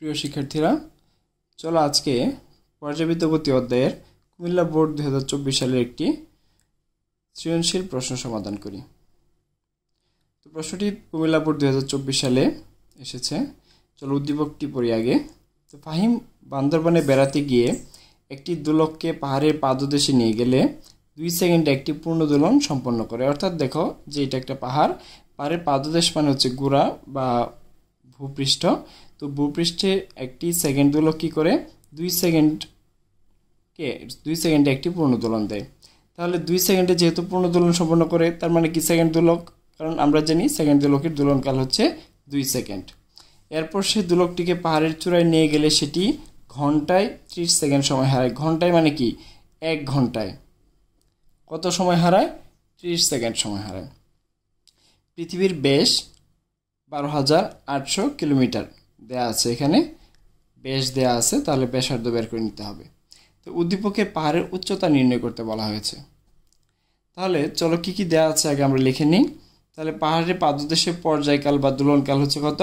প্রিয় শিক্ষার্থীরা, চলো আজকে পর্যাবৃত্ত গতি অধ্যায়ের কুমিল্লা বোর্ড 2024 সালের একটি সৃজনশীল প্রশ্ন সমাধান করি। তো প্রশ্নটি কুমিল্লা বোর্ড 2024 সালে এসেছে। চলো উদ্দীপকটি পড়ি আগে। তো ফাহিম বান্দরবানে বেড়াতে গিয়ে একটি দোলককে পাহাড়ের পাদদেশে নিয়ে গেলে 2 সেকেন্ডে একটি পূর্ণ দোলন সম্পন্ন করে। অর্থাৎ দেখো যে এটা একটা পাহাড়ের পাদদেশ মানে হচ্ছে গোড়া বা ভূপৃষ্ঠ। তো ভূপৃষ্ঠে একটি সেকেন্ড দোলক কী করে 2 সেকেন্ডে একটি পূর্ণ দোলন দেয়। তাহলে 2 সেকেন্ডে যেহেতু পূর্ণ দোলন সম্পন্ন করে, তার মানে কি সেকেন্ড দোলক, কারণ আমরা জানি সেকেন্ড দোলকের দোলনকাল হচ্ছে 2 সেকেন্ড। এরপর সে দোলকটিকে পাহাড়ের চূড়ায় নিয়ে গেলে সেটি ঘন্টায় 30 সেকেন্ড সময় হারায়। ঘন্টায় মানে কি 1 ঘন্টায় কত সময় হারায়? 30 সেকেন্ড সময় হারায়। পৃথিবীর ব্যাস 12,800 কিলোমিটার দেয়া আছে, এখানে ব্যাস দেয়া আছে, তাহলে ব্যাসার্ধ বের করে নিতে হবে। তো উদ্দীপকে পাহাড়ের উচ্চতা নির্ণয় করতে বলা হয়েছে। তাহলে চলো কি কি দেয়া আছে আগে আমরা লিখে নিই। তাহলে পাহাড়ের পাদদেশে পর্যায়কাল বা দোলনকাল হচ্ছে কত?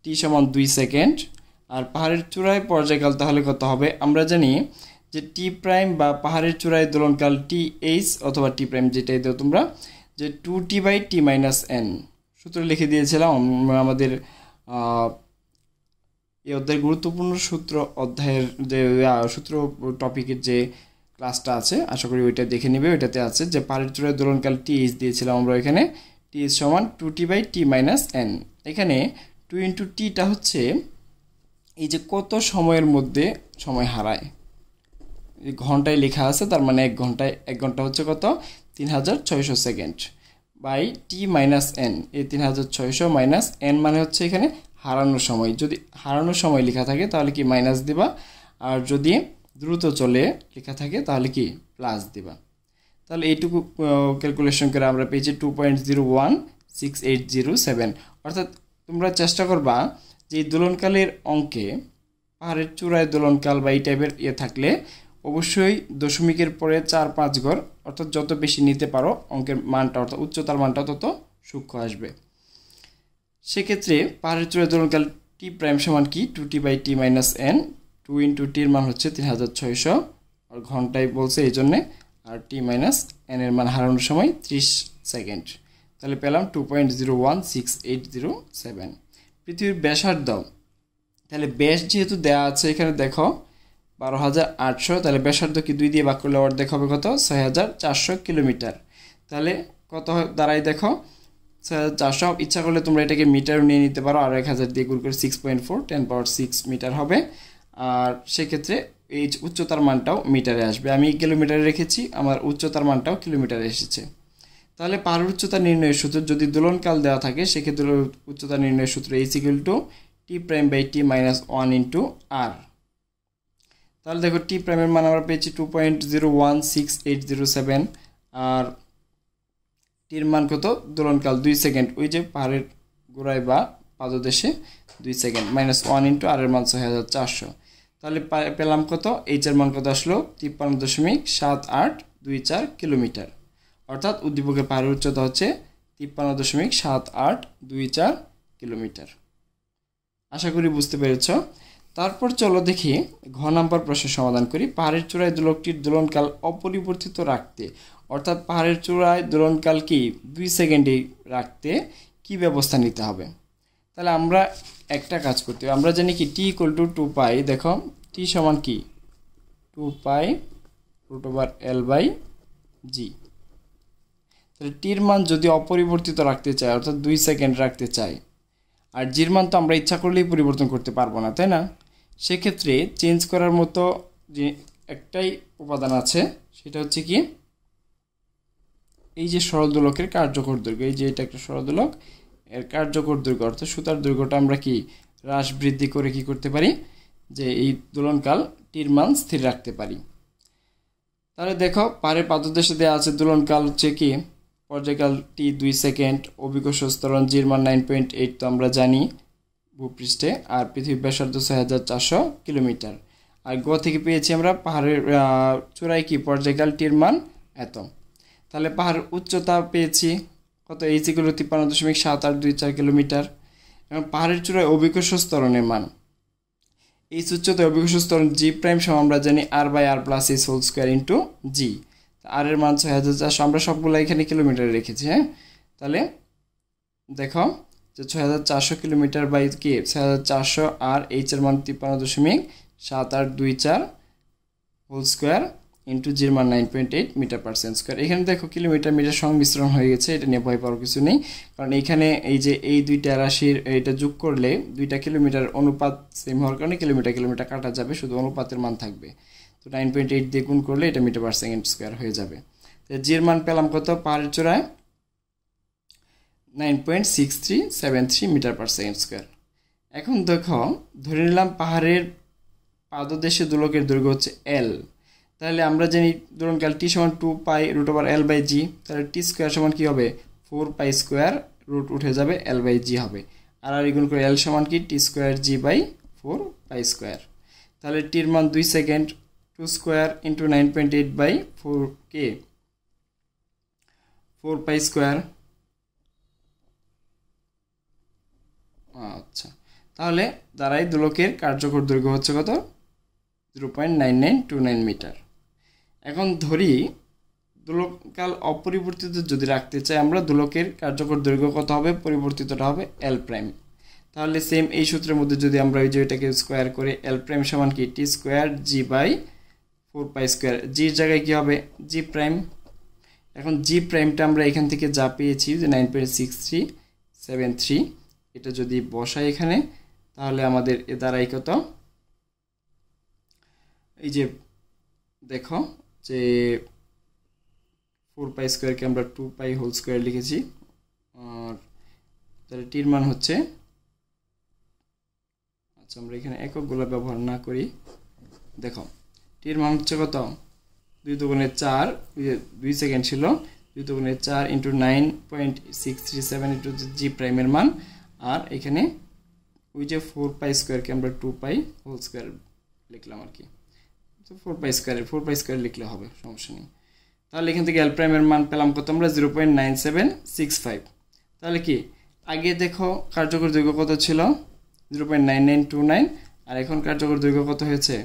টি সমান 2 সেকেন্ড। আর পাহাড়ের চূড়ায় পর্যায়কাল তাহলে কত হবে? আমরা জানি যে টি প্রাইম বা পাহাড়ের চূড়ায় দোলনকাল টি এইচ অথবা টি প্রাইম, যেটাই দাও তোমরা, যে 2t/t-n সূত্র লিখে দিয়েছিলাম আমাদের এই অধ্যায়ের গুরুত্বপূর্ণ সূত্র অধ্যায়ের যে সূত্র টপিকের যে ক্লাসটা আছে, আশা করি ওইটা দেখে নেবে। ওইটাতে আছে যে পাহাড়ের চূড়ায় দোলনকাল টি এইচ দিয়েছিলাম আমরা এখানে, টি এইচ সমান 2t/t-n। এখানে 2 × টিটা হচ্ছে এই যে কত সময়ের মধ্যে সময় হারায়, এই ঘন্টায় লেখা আছে, তার মানে 1 ঘন্টা হচ্ছে কত? 3600 সেকেন্ড বাই t-n। এই 3600 মাইনাস n মানে হচ্ছে এখানে হারানোর সময়। যদি হারানোর সময় লেখা থাকে তাহলে কি মাইনাস দিবা, আর যদি দ্রুত চলে লেখা থাকে তাহলে কি প্লাস দিবা। তাহলে এইটুকু ক্যালকুলেশন করে আমরা পেয়েছি 2.016807। অর্থাৎ তোমরা চেষ্টা করবা যে এই দোলনকালের অঙ্কে পাহাড়ের চূড়ায় দোলনকাল বা এই টাইপের থাকলে অবশ্যই দশমিকের পরে 4-5 ঘর, অর্থাৎ যত বেশি নিতে পারো অঙ্কের মানটা, অর্থাৎ উচ্চতার মানটা তত সূক্ষ্ম আসবে। সেক্ষেত্রে পাহাড়ের চূড়ায় দোলনকাল টি প্রাইম সমান কি 2t/t-n। 2 × টির মান হচ্ছে 3600, আর ঘন্টায় বলছে এই জন্যে, আর t-n এর মান হারানোর সময় 30 সেকেন্ড। তাহলে পেলাম 2.016807। পৃথিবীর ব্যাসার্ধ, তাহলে ব্যাস যেহেতু দেওয়া আছে এখানে দেখো 12,800, তাহলে ব্যাসার্ধ কি 2 দিয়ে ভাগ করলে অর্ধেক হবে কত? 6,400 কিলোমিটার। তাহলে কত দাঁড়ায় দেখো 6,400। ইচ্ছা করলে তোমরা এটাকে মিটারও নিয়ে নিতে পারো, আর 1000 দিয়ে গুণ করে 6.4 10⁻6 মিটার হবে। আর সেক্ষেত্রে এই উচ্চতার মানটাও মিটারে আসবে। আমি কিলোমিটারে রেখেছি, আমার উচ্চতার মানটাও কিলোমিটারে এসেছে। তাহলে পাহাড়ের উচ্চতা নির্ণয়ের সূত্র যদি দোলনকাল দেওয়া থাকে, সেক্ষেত্রে উচ্চতা নির্ণয়ের সূত্র h = t'/t-1 × r। তাহলে দেখো টি প্রাইমের মান আমরা পেয়েছি 2.016807, আর টির মান কত? দোলনকাল 2 সেকেন্ড, ওই যে পাহাড়ের গোড়ায় বা পাদদেশে 2 সেকেন্ড, -1 × r এর মান 6,400। তাহলে পেলাম কত? এইচ এর মান কত আসলো? 53.7824 কিলোমিটার। অর্থাৎ উদ্দীপকের পাহাড়ের উচ্চতা হচ্ছে 53.7824 কিলোমিটার। আশা করি বুঝতে পেরেছ। তারপর চলো দেখি ঘ নাম্বার প্রশ্নের সমাধান করি। পাহাড়ের চূড়ায় দোলকটির দোলনকাল অপরিবর্তিত রাখতে, অর্থাৎ পাহাড়ের চূড়ায় দোলনকাল কি 2 সেকেন্ডে রাখতে কি ব্যবস্থা নিতে হবে? তাহলে আমরা একটা কাজ করতে হবে। আমরা জানি কি t = 2π, দেখো t সমান কি 2π√L/g। তাহলে টির মান যদি অপরিবর্তিত রাখতে চাই, অর্থাৎ 2 সেকেন্ড রাখতে চাই, আর জির মান তো আমরা ইচ্ছা করলেই পরিবর্তন করতে পারবো না, তাই না? সেক্ষেত্রে চেঞ্জ করার মতো যে একটাই উপাদান আছে, সেটা হচ্ছে কি এই যে সরল দোলকের কার্যকর দৈর্ঘ্য। এই যে এটা একটা সরল দোলক, এর কার্যকর দৈর্ঘ্য অর্থাৎ সুতার দৈর্ঘ্যটা আমরা কি হ্রাস বৃদ্ধি করে কি করতে পারি, যে এই দোলনকাল টির মান স্থির রাখতে পারি। তাহলে দেখো পাহাড়ের পাদদেশে দেওয়া আছে দোলনকাল হচ্ছে কি পর্যায়কাল টি 2 সেকেন্ড, অভিকর্ষ ত্বরণ জির মান 9.8 তো আমরা জানি ভূপৃষ্ঠে, আর পৃথিবীর ব্যাসার্ধ 6,400 কিলোমিটার। আর গ থেকে পেয়েছি আমরা পাহাড়ের চূড়ায় কি পর্যায়কাল টির মান এত। তাহলে পাহাড়ের উচ্চতা পেয়েছি কত? h = 53.7824 kilometre. এবং পাহাড়ের চূড়ায় অভিকর্ষ ত্বরণের মান এইচ উচ্চতায় অভিকর্ষ ত্বরণ জি প্রাইম সমান আমরা জানি আর by R plus H whole square into g. R এর মান 6400, আমরা সবগুলো এখানে কিলোমিটারে রেখেছি। হ্যাঁ, তাহলে দেখো যে 6400 কিলোমিটার বাই কি 6400 আর এইচ এর মান 53.7824 হোল স্কোয়ার ইন্টু জির মান 9.8 মিটার পার সেকেন্ড স্কোয়ার। এখানে দেখো কিলোমিটার মিটার সংমিশ্রণ হয়ে গেছে, এটা নিয়ে ভয় পাওয়ার কিছু নেই, কারণ এইখানে এই যে এই দুইটা রাশির এটা যোগ করলে দুইটা কিলোমিটার অনুপাত সেম হওয়ার কারণে কিলোমিটার কিলোমিটার কাটা যাবে, শুধু অনুপাতের মান থাকবে। তো 9.8 দিয়ে গুণ করলে এটা মিটার পার সেকেন্ড স্কোয়ার হয়ে যাবে। জির মান পেলাম কত? পাহাড়ের চূড়ায় 9.6373 মিটার পার সেকেন্ড স্কোয়ার। এখন দেখো ধরে নিলাম পাহাড়ের পাদদেশে দোলকের দৈর্ঘ্য হচ্ছে এল, তাহলে আমরা জানি দোলনকাল টি সমান 2 পাই রুট ওভার এল বাই জি, তাহলে টি স্কোয়ার সমান কী হবে? 4 পাই স্কোয়ার রুট উঠে যাবে এল বাই জি হবে, আর গুণ করে এল সমান কি T square g by 4 pi square. তাহলে টির মান 2 সেকেন্ড, 2 স্কোয়ার ইন্টু 9.8 বাই 4 কে 4 পাই স্কোয়ার। আচ্ছা, তাহলে দ্বারাই দোলকের কার্যকর দৈর্ঘ্য হচ্ছে কত? 0.9929 মিটার। এখন ধরি দোলককাল অপরিবর্তিত যদি রাখতে চাই আমরা, দোলকের কার্যকর দৈর্ঘ্য কত হবে? পরিবর্তিতটা হবে এল প্রাইম। তাহলে সেম এই সূত্রের মধ্যে যদি আমরা ওই যে এটাকে স্কোয়ার করে এল প্রাইম সমান কি T square g by 4 pi square, জির জায়গায় কি হবে? G prime. এখন জি প্রাইমটা আমরা এখান থেকে যা পেয়েছি যে 9.6373, এটা যদি বসাই এখানে, তাহলে আমাদের এ দ্বারাই কত? এই যে দেখো যে 4 পাই স্কোয়ারকে আমরা 2 পাই হোল স্কোয়ার লিখেছি, আর তাহলে টির মান হচ্ছে, আচ্ছা আমরা এখানে এককগুলো ব্যবহার না করি, দেখো টির মান হচ্ছে কত? 2 দুগুণে 4, 2 সেকেন্ড ছিল, 2 দুগুণে 4 ইন্টু 9.637 ইন্টু জি প্রাইমের মান, আর এখানে ওই যে 4 পাই স্কোয়ারকে আমরা 2 পাই হোল স্কোয়ার লিখলাম আর কি, তো 4 পাই স্কোয়ার লিখলে হবে, সমস্যা নেই। তাহলে এখান থেকে এল প্রাইমের মান পেলাম কত আমরা? 0.9765। তাহলে কি আগে দেখো কার্যকর দৈর্ঘ্য কত ছিল? 0.9929, আর এখন কার্যকর দৈর্ঘ্য কত হয়েছে?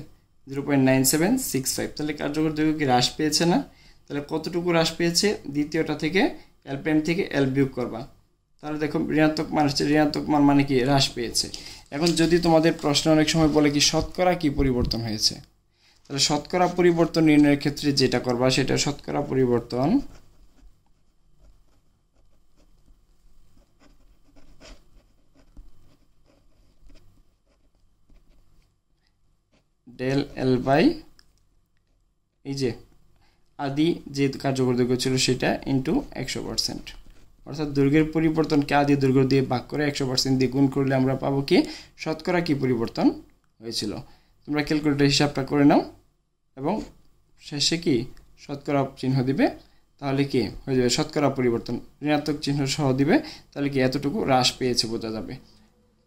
0.9765। তাহলে কার্যকর দৈর্ঘ্য কি হ্রাস পেয়েছে না? তাহলে কতটুকু হ্রাস পেয়েছে? দ্বিতীয়টা থেকে এল প্রাইম থেকে এল বিয়োগ করবা, তাহলে দেখো ঋণাত্মক মান হচ্ছে, ঋণাত্মক মান মানে কি হ্রাস পেয়েছে। এখন যদি তোমাদের প্রশ্ন অনেক সময় বলে কি শতকরা কি পরিবর্তন হয়েছে, তাহলে শতকরা পরিবর্তন নির্ণয়ের ক্ষেত্রে যেটা করবা সেটা শতকরা পরিবর্তন ডেল এল বাই এই যে আদি যে কার্যকর দৈর্ঘ্য ছিল সেটা ইন্টু 100%, অর্থাৎ দৈর্ঘ্যের পরিবর্তনকে আদি দৈর্ঘ্য দিয়ে ভাগ করে 100% দিয়ে গুণ করলে আমরা পাবো কি শতকরা কি পরিবর্তন হয়েছিল। তোমরা ক্যালকুলেটর হিসাবটা করে নাও এবং শেষে কি শতকরা চিহ্ন দিবে, তাহলে কি হয়ে যাবে শতকরা পরিবর্তন, ঋণাত্মক চিহ্ন সহ দিবে, তাহলে কি এতটুকু হ্রাস পেয়েছে বোঝা যাবে।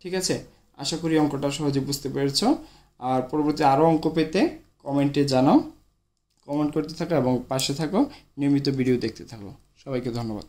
ঠিক আছে, আশা করি অঙ্কটা সহজে বুঝতে পেরেছ। আর পরবর্তী আরও অঙ্ক পেতে কমেন্টে জানাও, কমেন্ট করতে থাকো এবং পাশে থাকো, নিয়মিত ভিডিও দেখতে থাকো। সবাইকে ধন্যবাদ।